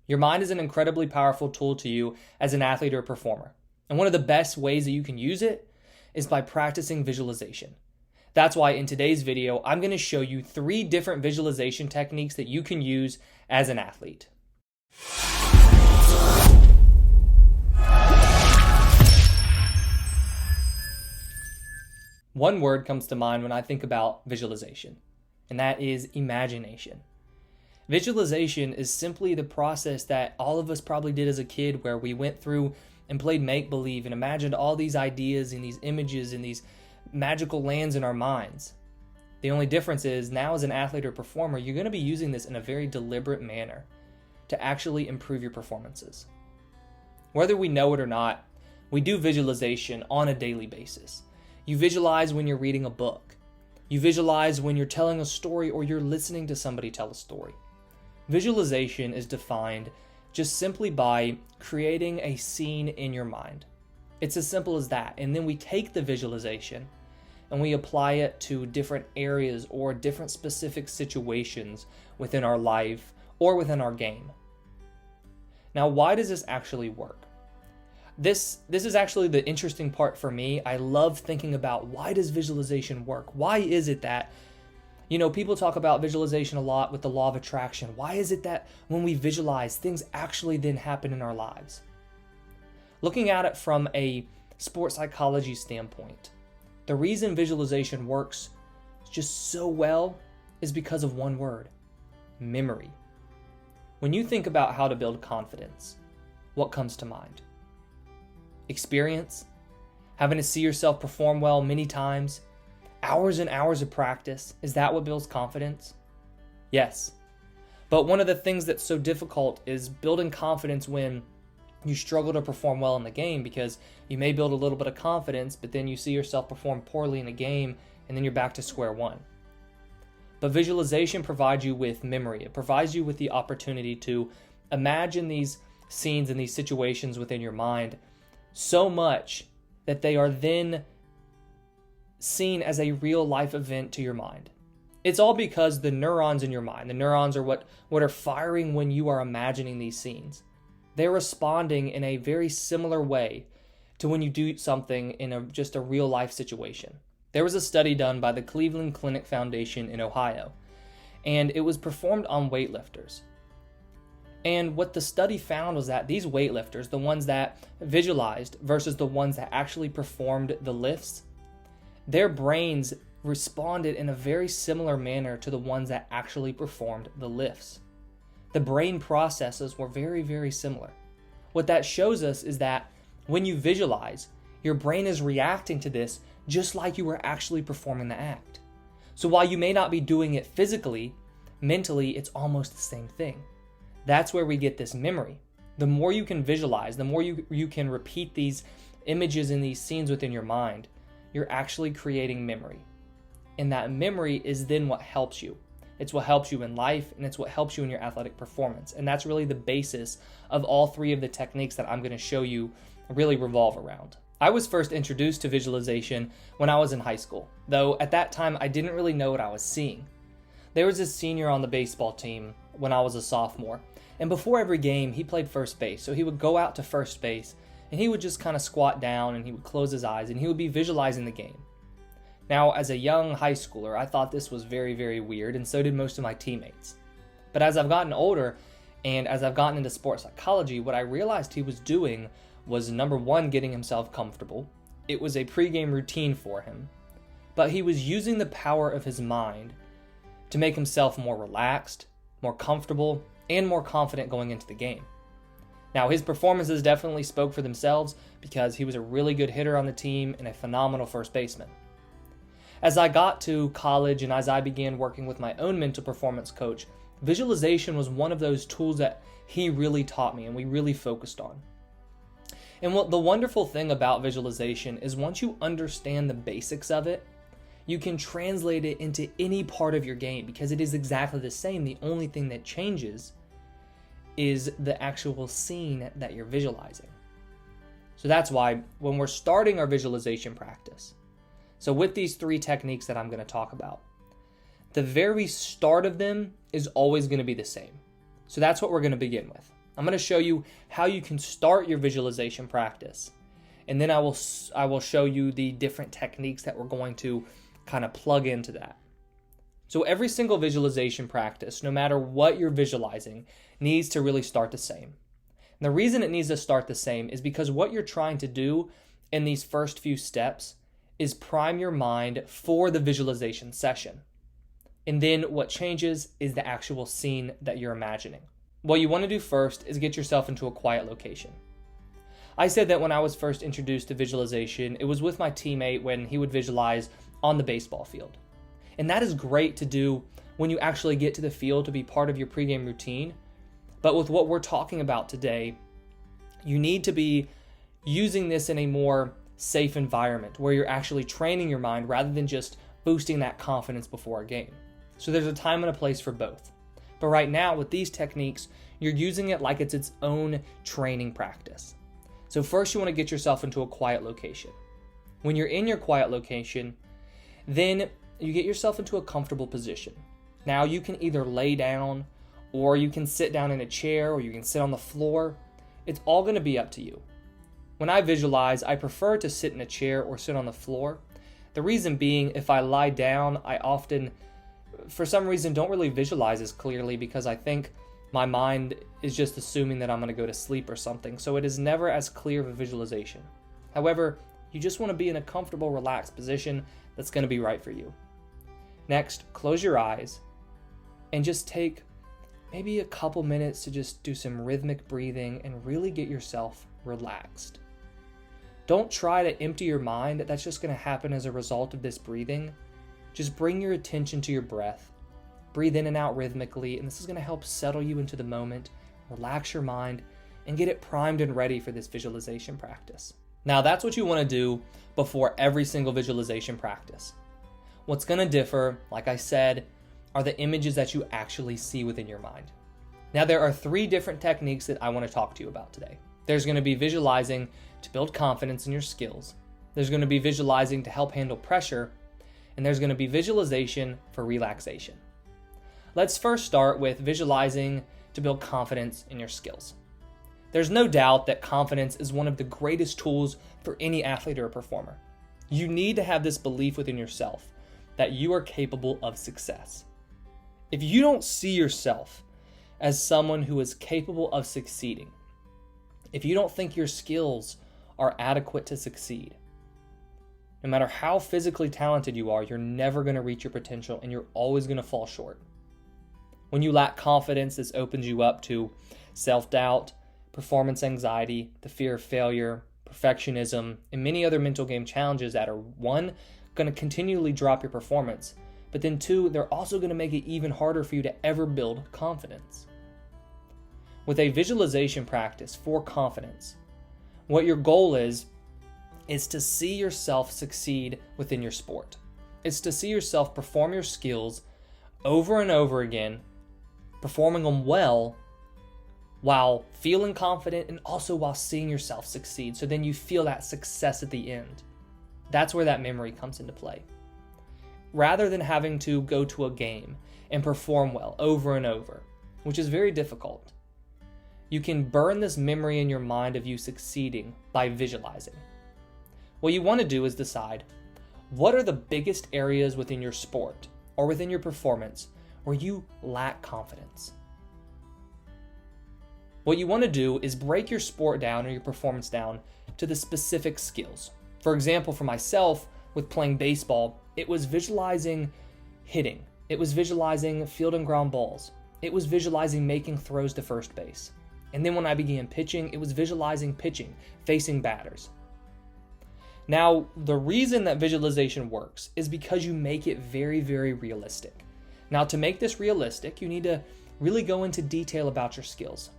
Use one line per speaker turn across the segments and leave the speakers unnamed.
Your mind is an incredibly powerful tool to you as an athlete or performer. And one of the best ways that you can use it is by practicing visualization. That's why in today's video, I'm going to show you 3 different visualization techniques that you can use as an athlete. One word comes to mind when I think about visualization, and that is imagination. Visualization is simply the process that all of us probably did as a kid, where we went through and played make-believe and imagined all these ideas and these images and these magical lands in our minds. The only difference is now as an athlete or performer, you're going to be using this in a very deliberate manner to actually improve your performances. Whether we know it or not, we do visualization on a daily basis. You visualize when you're reading a book. You visualize when you're telling a story or you're listening to somebody tell a story. Visualization is defined just simply by creating a scene in your mind. It's as simple as that. And then we take the visualization and we apply it to different areas or different specific situations within our life or within our game. Now, why does this actually work? This is actually the interesting part for me. I love thinking about, why does visualization work? Why is it that, people talk about visualization a lot with the law of attraction. Why is it that when we visualize, things actually then happen in our lives? Looking at it from a sports psychology standpoint, the reason visualization works just so well is because of one word: memory. When you think about how to build confidence, what comes to mind? Experience? Having to see yourself perform well many times? Hours and hours of practice? Is that what builds confidence? Yes. But one of the things that's so difficult is building confidence when you struggle to perform well in the game, because you may build a little bit of confidence, but then you see yourself perform poorly in a game, and then you're back to square one. But visualization provides you with memory. It provides you with the opportunity to imagine these scenes and these situations within your mind so much that they are then seen as a real life event to your mind. It's all because the neurons in your mind, the neurons are what are firing when you are imagining these scenes. They're responding in a very similar way to when you do something in just a real life situation. There was a study done by the Cleveland Clinic Foundation in Ohio, and it was performed on weightlifters. And what the study found was that these weightlifters, the ones that visualized versus the ones that actually performed the lifts, their brains responded in a very similar manner to the ones that actually performed the lifts. The brain processes were very, very similar. What that shows us is that when you visualize, your brain is reacting to this just like you were actually performing the act. So while you may not be doing it physically, mentally, it's almost the same thing. That's where we get this memory. The more you can visualize, the more you can repeat these images and these scenes within your mind, you're actually creating memory. And that memory is then what helps you. It's what helps you in life, and it's what helps you in your athletic performance. And that's really the basis of all 3 of the techniques that I'm going to show you really revolve around. I was first introduced to visualization when I was in high school, though at that time I didn't really know what I was seeing. There was a senior on the baseball team when I was a sophomore, and before every game he played first base. So he would go out to first base and he would just kind of squat down and he would close his eyes and he would be visualizing the game. Now, as a young high schooler, I thought this was very, very weird, and so did most of my teammates. But as I've gotten older and as I've gotten into sports psychology, what I realized he was doing was, number one, getting himself comfortable. It was a pregame routine for him. But he was using the power of his mind to make himself more relaxed, more comfortable, and more confident going into the game. Now, his performances definitely spoke for themselves because he was a really good hitter on the team and a phenomenal first baseman. As I got to college and as I began working with my own mental performance coach, visualization was one of those tools that he really taught me and we really focused on. And what the wonderful thing about visualization is, once you understand the basics of it, you can translate it into any part of your game because it is exactly the same. The only thing that changes is the actual scene that you're visualizing. So that's why when we're starting our visualization practice, so with these 3 techniques that I'm going to talk about, the very start of them is always going to be the same. So that's what we're going to begin with. I'm going to show you how you can start your visualization practice. And then I will show you the different techniques that we're going to kind of plug into that. So every single visualization practice, no matter what you're visualizing, needs to really start the same. And the reason it needs to start the same is because what you're trying to do in these first few steps is prime your mind for the visualization session. And then what changes is the actual scene that you're imagining. What you want to do first is get yourself into a quiet location. I said that when I was first introduced to visualization, it was with my teammate when he would visualize on the baseball field. And that is great to do when you actually get to the field to be part of your pregame routine. But with what we're talking about today, you need to be using this in a more safe environment where you're actually training your mind rather than just boosting that confidence before a game. So there's a time and a place for both. But right now with these techniques, you're using it like it's its own training practice. So first you want to get yourself into a quiet location. When you're in your quiet location, then you get yourself into a comfortable position. Now you can either lay down, or you can sit down in a chair, or you can sit on the floor. It's all going to be up to you. When I visualize, I prefer to sit in a chair or sit on the floor. The reason being, if I lie down, I often, for some reason, don't really visualize as clearly because I think my mind is just assuming that I'm going to go to sleep or something. So it is never as clear of a visualization. However, you just want to be in a comfortable, relaxed position that's going to be right for you. Next, close your eyes and just take maybe a couple minutes to just do some rhythmic breathing and really get yourself relaxed. Don't try to empty your mind. That's just going to happen as a result of this breathing. Just bring your attention to your breath. Breathe in and out rhythmically, and this is going to help settle you into the moment, relax your mind, and get it primed and ready for this visualization practice. Now, that's what you want to do before every single visualization practice. What's going to differ, like I said, are the images that you actually see within your mind. Now, there are 3 different techniques that I want to talk to you about today. There's going to be visualizing to build confidence in your skills. There's going to be visualizing to help handle pressure. And there's going to be visualization for relaxation. Let's first start with visualizing to build confidence in your skills. There's no doubt that confidence is one of the greatest tools for any athlete or performer. You need to have this belief within yourself that you are capable of success. If you don't see yourself as someone who is capable of succeeding, if you don't think your skills are adequate to succeed, no matter how physically talented you are, you're never going to reach your potential and you're always going to fall short. When you lack confidence, this opens you up to self-doubt, performance anxiety, the fear of failure, perfectionism, and many other mental game challenges that are, 1, going to continually drop your performance, but then 2, they're also going to make it even harder for you to ever build confidence. With a visualization practice for confidence, what your goal is to see yourself succeed within your sport. It's to see yourself perform your skills over and over again, performing them well, while feeling confident and also while seeing yourself succeed. So then you feel that success at the end. That's where that memory comes into play. Rather than having to go to a game and perform well over and over, which is very difficult, you can burn this memory in your mind of you succeeding by visualizing. What you want to do is decide, what are the biggest areas within your sport or within your performance where you lack confidence? What you want to do is break your sport down or your performance down to the specific skills. For example, for myself, with playing baseball, it was visualizing hitting. It was visualizing field and ground balls. It was visualizing making throws to first base. And then when I began pitching, it was visualizing pitching, facing batters. Now, the reason that visualization works is because you make it very, very realistic. Now, to make this realistic, you need to really go into detail about your skills.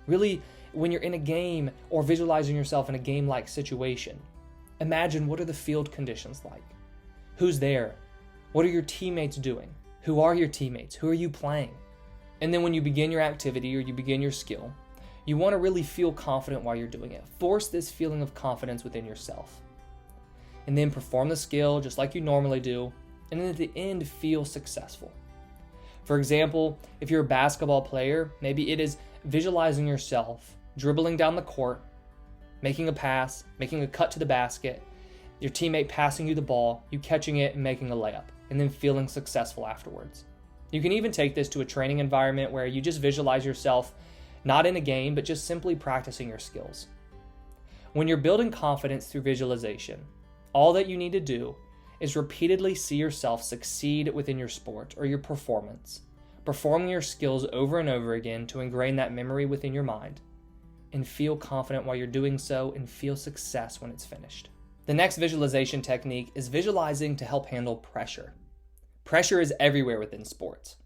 Really, when you're in a game or visualizing yourself in a game-like situation, imagine, what are the field conditions like? Who's there? What are your teammates doing? Who are your teammates? Who are you playing? And then when you begin your activity or you begin your skill, you want to really feel confident while you're doing it. Force this feeling of confidence within yourself. And then perform the skill just like you normally do, and then at the end, feel successful. For example, if you're a basketball player, maybe it is visualizing yourself dribbling down the court, making a pass, making a cut to the basket, your teammate passing you the ball, you catching it and making a layup, and then feeling successful afterwards. You can even take this to a training environment where you just visualize yourself not in a game, but just simply practicing your skills. When you're building confidence through visualization, all that you need to do is repeatedly see yourself succeed within your sport or your performance, performing your skills over and over again to ingrain that memory within your mind, and feel confident while you're doing so and feel success when it's finished. The next visualization technique is visualizing to help handle pressure. Pressure is everywhere within sports.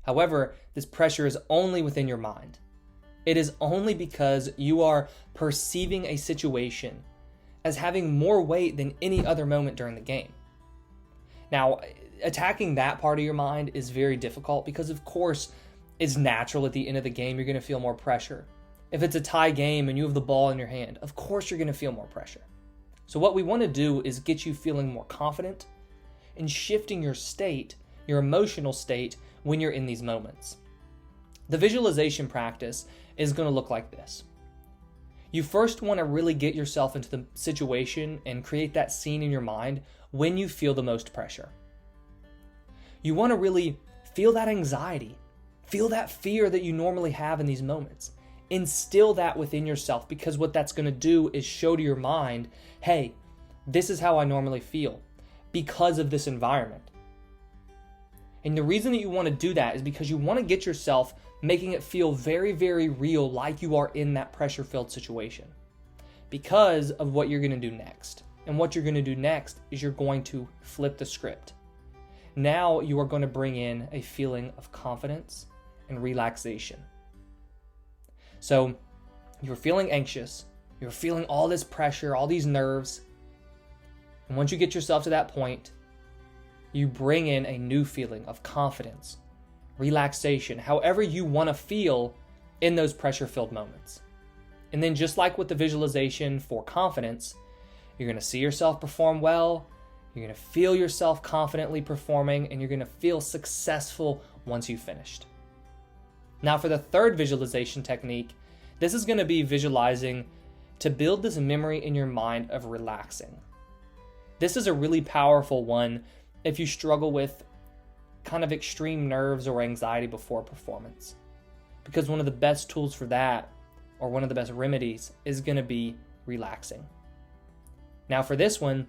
However, this pressure is only within your mind. It is only because you are perceiving a situation as having more weight than any other moment during the game. Now, attacking that part of your mind is very difficult because, of course, it's natural at the end of the game you're going to feel more pressure. If it's a tie game and you have the ball in your hand, of course you're going to feel more pressure. So what we want to do is get you feeling more confident and shifting your state, your emotional state, when you're in these moments. The visualization practice is going to look like this. You first want to really get yourself into the situation and create that scene in your mind when you feel the most pressure. You want to really feel that anxiety, feel that fear that you normally have in these moments. Instill that within yourself, because what that's going to do is show to your mind, hey, this is how I normally feel because of this environment. And the reason that you want to do that is because you want to get yourself making it feel very, very real, like you are in that pressure-filled situation, because of what you're going to do next. And what you're going to do next is you're going to flip the script. Now you are going to bring in a feeling of confidence and relaxation. So you're feeling anxious, you're feeling all this pressure, all these nerves. And once you get yourself to that point, you bring in a new feeling of confidence, relaxation, however you want to feel in those pressure-filled moments. And then just like with the visualization for confidence, you're going to see yourself perform well, you're going to feel yourself confidently performing, and you're going to feel successful once you've finished. Now for the third visualization technique, this is going to be visualizing to build this memory in your mind of relaxing. This is a really powerful one if you struggle with kind of extreme nerves or anxiety before performance. Because one of the best tools for that, or one of the best remedies, is going to be relaxing. Now for this one,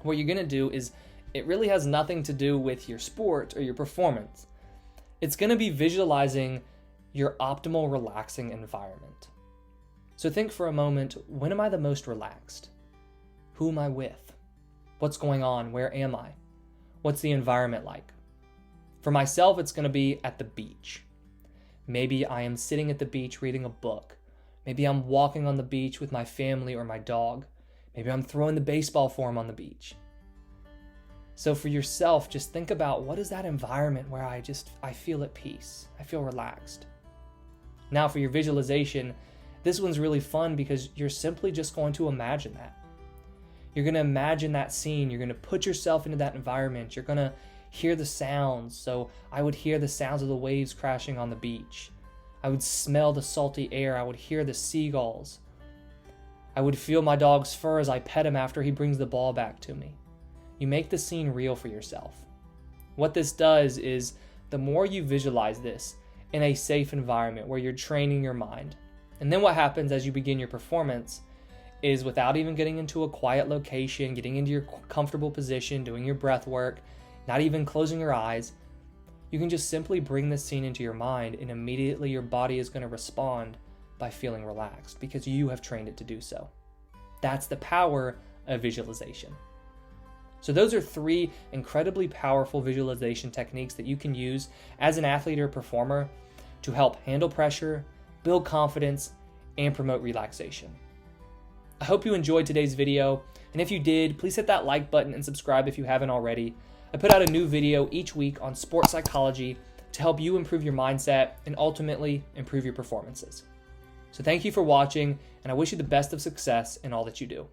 what you're going to do is, it really has nothing to do with your sport or your performance. It's going to be visualizing your optimal relaxing environment. So think for a moment, when am I the most relaxed? Who am I with? What's going on? Where am I? What's the environment like? For myself, it's going to be at the beach. Maybe I am sitting at the beach reading a book. Maybe I'm walking on the beach with my family or my dog. Maybe I'm throwing the baseball for him on the beach. So for yourself, just think about, what is that environment where I feel at peace, I feel relaxed. Now for your visualization, this one's really fun because you're simply just going to imagine that. You're going to imagine that scene, you're going to put yourself into that environment, you're going to hear the sounds. So I would hear the sounds of the waves crashing on the beach. I would smell the salty air, I would hear the seagulls. I would feel my dog's fur as I pet him after he brings the ball back to me. You make the scene real for yourself. What this does is, the more you visualize this in a safe environment where you're training your mind, and then what happens as you begin your performance is, without even getting into a quiet location, getting into your comfortable position, doing your breath work, not even closing your eyes, you can just simply bring this scene into your mind, and immediately your body is going to respond by feeling relaxed because you have trained it to do so. That's the power of visualization. So those are 3 incredibly powerful visualization techniques that you can use as an athlete or performer to help handle pressure, build confidence, and promote relaxation. I hope you enjoyed today's video, and if you did, please hit that like button and subscribe if you haven't already. I put out a new video each week on sports psychology to help you improve your mindset and ultimately improve your performances. So thank you for watching, and I wish you the best of success in all that you do.